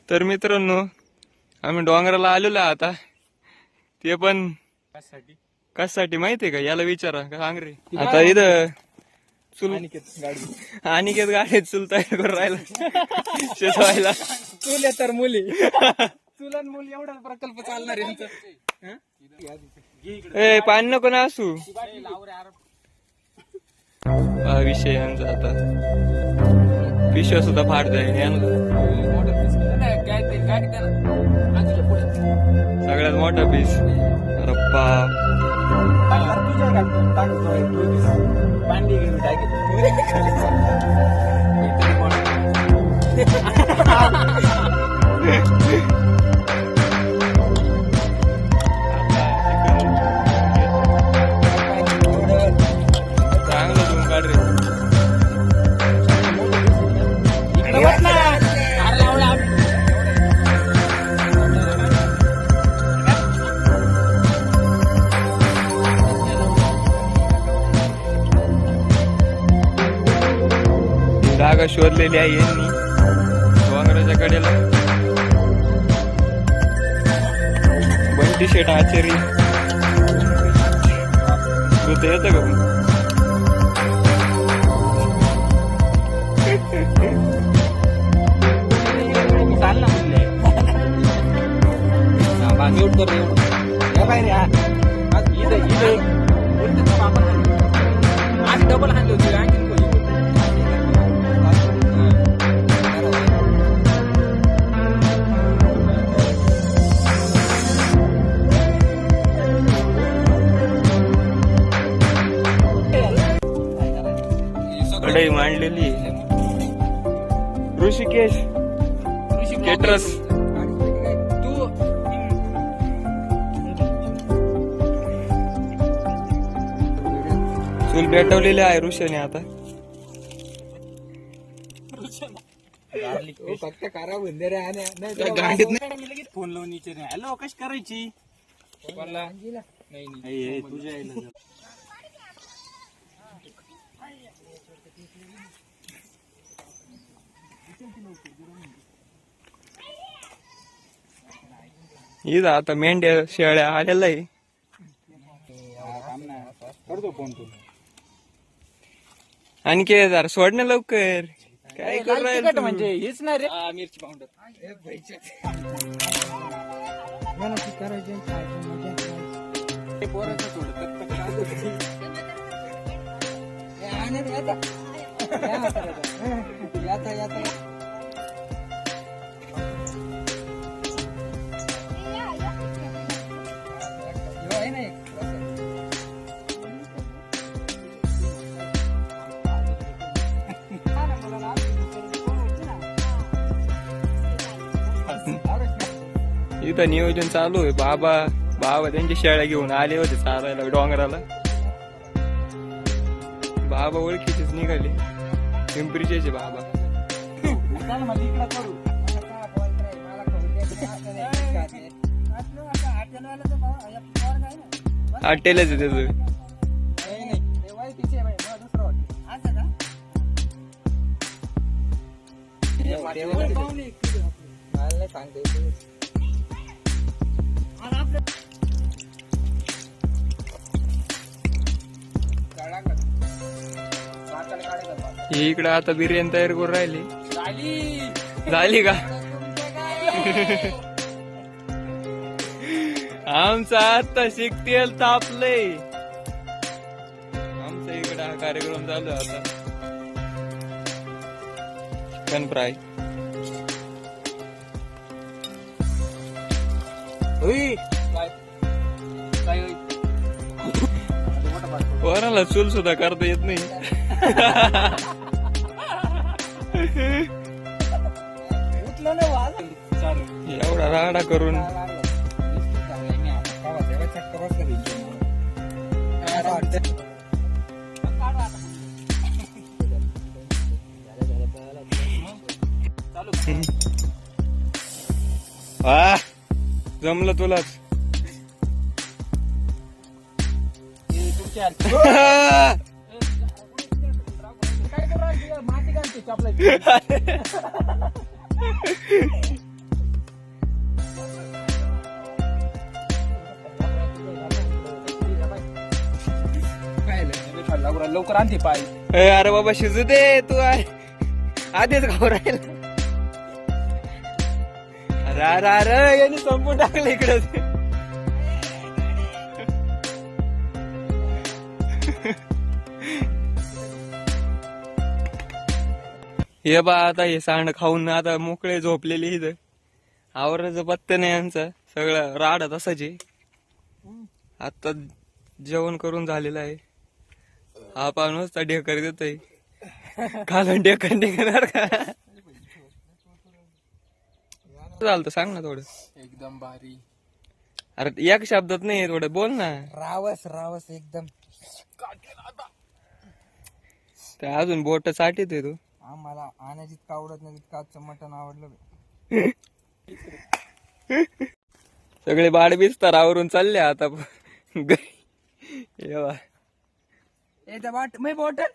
तर मित्रांनो आम्ही डोंगराला आलेलो आहे आता. ते पण कशासाठी माहितीये का? याला विचारा. सांग रे. आता इथं चुल अनिकेत गाडीत चुल तयार करून राहिला शिजवायला. चुल तर मुली चुलन मुली एवढा प्रकल्प चालणार आहे. ए पाणी नको ना असू. हा विषय यांचा आता. पिशव्या सुद्धा फाडताय सगळ्यात मोठा पीस. रप्पा चांगलं तुम्ही काढ रे. जागा शोधलेली आहे यांनी डोंगराच्या कडेला. बंटी शेट आचारी तू ते येतं का? डबल हाणली होती आणखी कढई मांडलेली. ऋषिकेश केटरस चूल पेटवलेली आहे ऋषीने आता. फक्त करा बंदरे गाडीत फोन लावून विचार. हॅलो कशी करायची तुझ्या इथं आता मेंढ्या शेळ्या आलेल्या आहे. करतो फोन तू आणखी जरा सोडणं लवकर. काय करू राहिला तू? म्हणजे हेच नाही रे मिरची पावडर इथं नियोजन चालू आहे. बाबा त्यांच्या शेळ्या घेऊन आले होते चालायला डोंगराला. बाबा ओळखीचेच निघाले. पिंपरीचे बाबा. हॉटेलच आहे त्याचं. इकडे आता बिर्याणी तयार करून राहिली. झाली का? आमचा आता शिकतेल तापलंय. आमचा इकडे हा कार्यक्रम चालू आहे आता. Chicken fry. वराला चूल सुद्धा करता येत नाही. एवढा राडा करून जमलं तुलाच. किती घालते चपला लवकर आणते पाय अरे बाबा शिजू दे तू आधीच खाऊ राहिला. अरे अरे अरे यांनी संपून टाकलं इकडे. हे बा आता हे सांड खाऊन आता मोकळे झोपलेले इथं. आवराचं पत्ते नाही यांचा, सगळं राड तसाच आहे. आता जेवण करून झालेलं आहे. हा पाणूस ढेकर देतोय. खालून ढेकर ढेकणार का झालं सांग ना थोडं. एकदम भारी. अरे एक शब्दात नाही, थोडं बोल ना. रावस रावस एकदम. ते अजून बोट साठीत आहे तू. आम्हाला आण्याची इतकं आवडत नाही तितकं मटण आवडलं. सगळे बाड बिस्तार आवरून चालले आता. ए बाट मी बॉटल